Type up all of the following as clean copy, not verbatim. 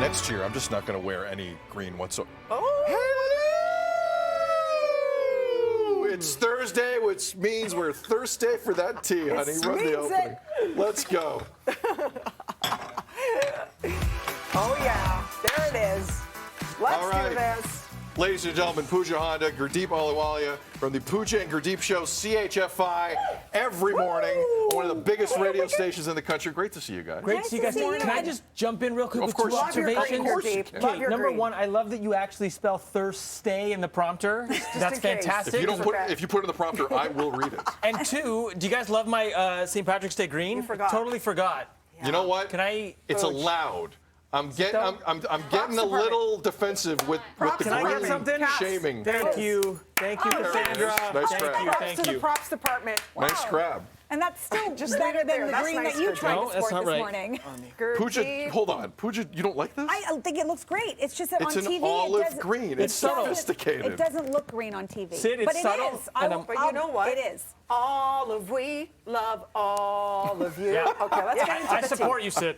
Next year, I'm just not going to wear any green whatsoever. Oh! It's Thursday, which means we're thirsty for that tea, honey. Run the opening. Let's go. Oh, yeah. There it is. Let's do this. Ladies and gentlemen, Pooja Honda, Gurdeep Ahluwalia from the Pooja and Gurdeep Show, CHFI, every morning on one of the biggest radio stations in the country. Great to see you guys. Great to see you guys. Can I just jump in real quick with two observations? Love your Number green. one, I love that you actually spell Thursday in the prompter. That's fantastic. If you put it in the prompter, I will read it. And two, do you guys love my St. Patrick's Day green? You forgot. Totally forgot. You know what? Can I? It's allowed. I'm getting a little defensive with the Can I get green something? shaming. Thank you, Cassandra. Nice Thank crab. you, thank To the you. props department. Wow. Nice crab. And that's still Just better leave it than there. the That's green nice, that you Gurdeep. tried No, to that's sport not this right. morning. Pooja, hold on. Pooja, you don't like this? I think it looks great. It's just that It's on an TV, olive it doesn't, green. It's sophisticated. It doesn't look green on TV. Sid, it's but subtle, it is. But you know what? It is. We love all of you. Yeah. Okay, let's get into I the support tea. you, Sid.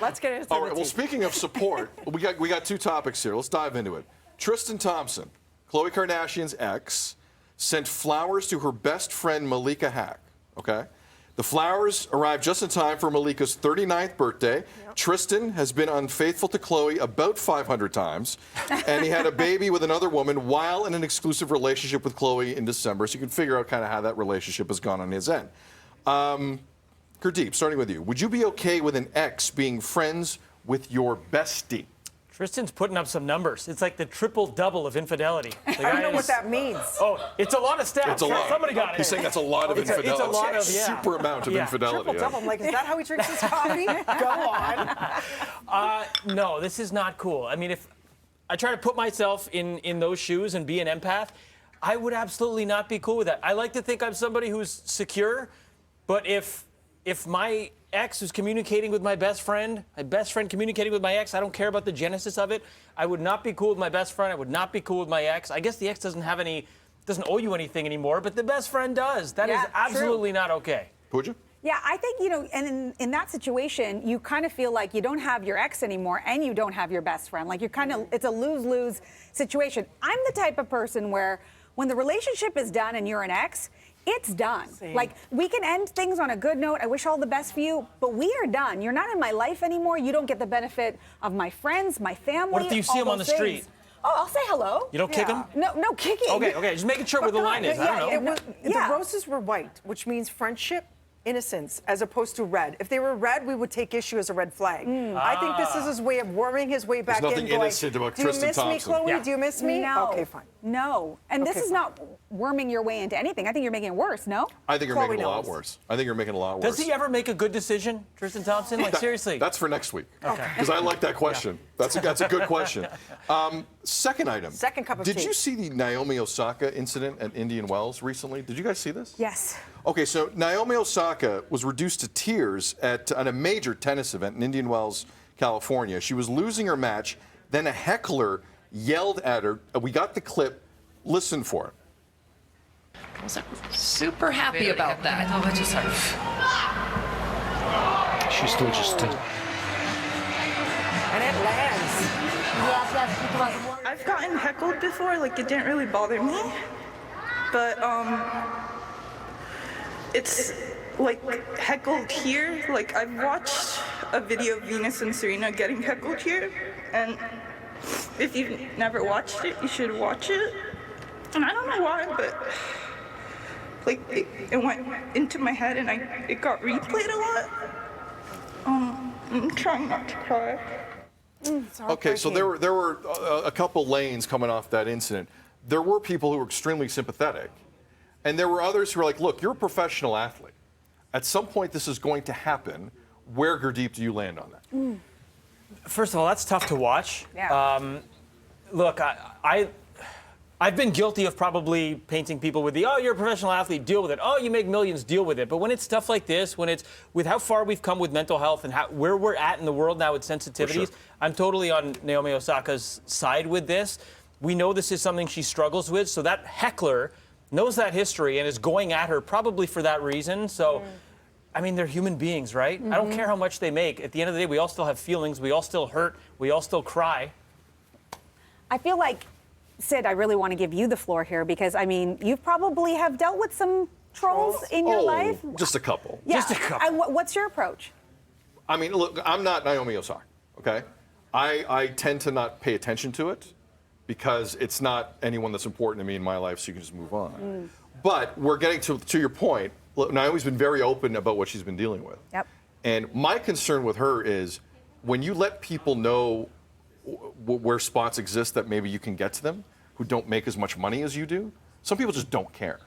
Let's get into All the right. tea. Well, speaking of support, we got two topics here. Let's dive into it. Tristan Thompson, Khloe Kardashian's ex, sent flowers to her best friend Malika Hack. Okay. The flowers arrived just in time for Malika's 39th birthday. Yep. Tristan has been unfaithful to Khloe about 500 times, and he had a baby with another woman while in an exclusive relationship with Khloe in December. So you can figure out kind of how that relationship has gone on his end. Gurdeep, starting with you, would you be okay with an ex being friends with your bestie? Tristan's putting up some numbers. It's like the triple-double of infidelity. I don't know what that means. Oh, it's a lot of stats. It's a lot. Somebody got it. He's saying that's a lot of infidelity. It's a lot of, super amount of infidelity. Triple double. I'm like, is that how he drinks his coffee? Go on. No, this is not cool. I mean, if I try to put myself in those shoes and be an empath, I would absolutely not be cool with that. I like to think I'm somebody who's secure, but if my ex is communicating with my best friend communicating with my ex, I don't care about the genesis of it. I would not be cool with my best friend. I would not be cool with my ex. I guess the ex doesn't owe you anything anymore, but the best friend does. That is absolutely not okay. Pooja? Yeah, I think, and in that situation, you kind of feel like you don't have your ex anymore and you don't have your best friend. Like it's a lose-lose situation. I'm the type of person where when the relationship is done and you're an ex, it's done. Same. Like, we can end things on a good note. I wish all the best for you, but we are done. You're not in my life anymore. You don't get the benefit of my friends, my family. What if you see all him on the those street? things. Oh, I'll say hello. You don't kick him? No kicking. Okay, just making sure where the line is. I don't know. The roses were white, which means friendship, innocence, as opposed to red. If they were red, we would take issue as a red flag. I think this is his way of worming his way back in. There's nothing innocent about Tristan Thompson. Do you miss me, Khloe? Yeah. Do you miss me? No. Okay, fine. No. And this is not worming your way into anything. I think you're making it worse, no? I think you're Khloe making it a lot knows. worse. I think you're making it a lot worse. Does he ever make a good decision, Tristan Thompson? Like, seriously? That's for next week. Okay. Because I like that question. That's a good question. Second item. Second cup of Did tea. you see the Naomi Osaka incident at Indian Wells recently? Did you guys see this? Yes. Okay, so Naomi Osaka was reduced to tears at a major tennis event in Indian Wells, California. She was losing her match. Then a heckler yelled at her. We got the clip. Listen for it. I was super happy about that. Oh, I just She's still just. And it lands. I've gotten heckled before, like it didn't really bother me, but it's like heckled here. Like I've watched a video of Venus and Serena getting heckled here, and if you've never watched it, you should watch it. And I don't know why, but like it went into my head and it got replayed a lot. I'm trying not to cry. Okay, so there were a couple lanes coming off that incident. There were people who were extremely sympathetic, and there were others who were like, "Look, you're a professional athlete. At some point, this is going to happen. Where, Gurdeep, do you land on that?" First of all, that's tough to watch. Yeah. Look, I've been guilty of probably painting people with oh, you're a professional athlete, deal with it. Oh, you make millions, deal with it. But when it's stuff like this, when it's with how far we've come with mental health and where we're at in the world now with sensitivities, Sure. I'm totally on Naomi Osaka's side with this. We know this is something she struggles with, so that heckler knows that history and is going at her probably for that reason. So I mean, they're human beings, right? I don't care how much they make. At the end of the day, we all still have feelings. We all still hurt. We all still cry. I feel like, Sid, I really want to give you the floor here because, I mean, you probably have dealt with some trolls in your life. Just a couple. Yeah. Just a couple. And what's your approach? I mean, look, I'm not Naomi Osaka, okay? I tend to not pay attention to it because it's not anyone that's important to me in my life, so you can just move on. But we're getting to your point. Look, Naomi's been very open about what she's been dealing with. Yep. And my concern with her is when you let people know where spots exist that maybe you can get to them who don't make as much money as you do, some people just don't care.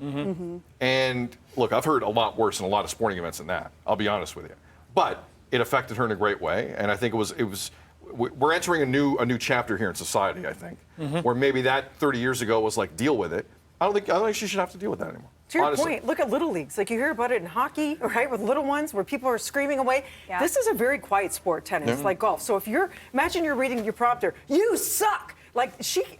And look, I've heard a lot worse in a lot of sporting events than that. I'll be honest with you. But it affected her in a great way, and I think we're entering a new chapter here in society, I think, where maybe that 30 years ago was like, deal with it. I don't think she should have to deal with that anymore. To your honestly. point, look at little leagues. Like you hear about it in hockey, right, with little ones where people are screaming away. Yeah. This is a very quiet sport, tennis, like golf. So if imagine you're reading your prompter, you suck. Like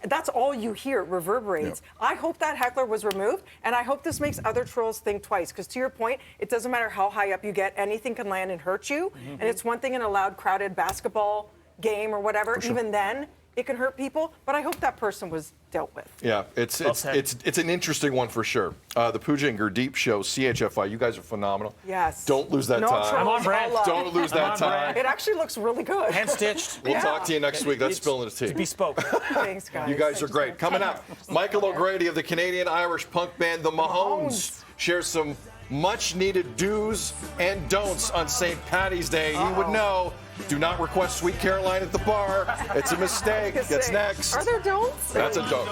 that's all you hear reverberates. I hope that heckler was removed, and I hope this makes other trolls think twice. Because to your point, it doesn't matter how high up you get, anything can land and hurt you. And it's one thing in a loud, crowded basketball game or whatever. Even then, it can hurt people. But I hope that person was dealt with. Yeah, it's an interesting one for sure. The Pooja and Gurdeep show, CHFI. You guys are phenomenal. Yes. Don't lose that No time. trolls, I'm on brand. all love. Don't lose that time. It actually looks really good. Hand stitched. We'll talk to you next week. That's spilling the tea. Bespoke. Thanks, guys. You guys are great. Coming up, Michael O'Grady of the Canadian-Irish punk band The Mahones shares some much-needed do's and don'ts on St. Paddy's Day. He would know. Do not request Sweet Caroline at the bar. It's a mistake. That's next. Are there don'ts? That's a don't.